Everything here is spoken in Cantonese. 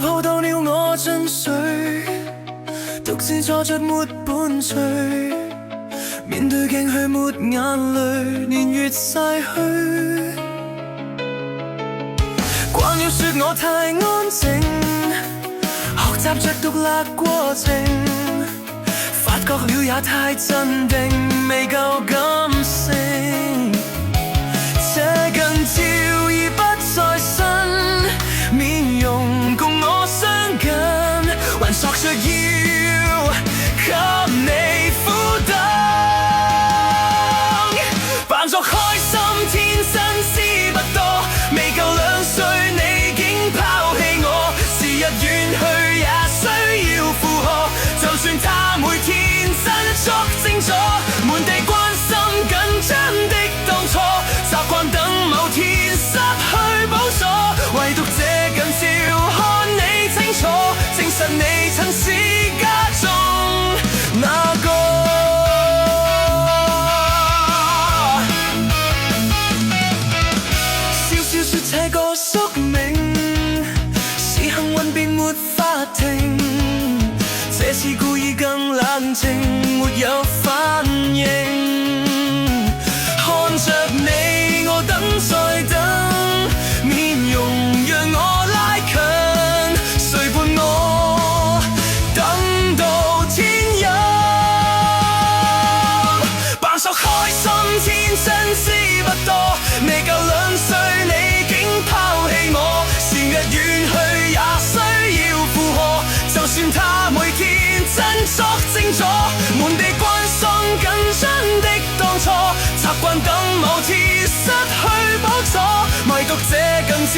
抱抱到了我進睡，獨自坐着沒伴隨，面對鏡去抹眼淚，年月逝去。慣了說我太安靜，學習着獨立過程，發覺了也太鎮定，未夠感性。這近照已不在身，面容共我相近，還索着要給你負擔，扮作開心天真知不多，未夠2歲你竟拋棄我，時日遠去也需要負荷，就算他每天振作靜坐，滿地關心緊張的當初，習慣等某天失去補助，唯獨這近照看你清楚，證實你曾是家中那個。笑笑說這個宿命是幸運便沒法停，這次故意更冷靜，沒有反應。看着你我等再等，面容讓我拉近，誰伴我等到天陰，扮作開心天真知不多，未夠2歲你竟拋棄我，時日遠去也需要負荷，就算他每天振作靜坐，滿地關心緊張的當初，習慣等某天失去補助，唯獨這近照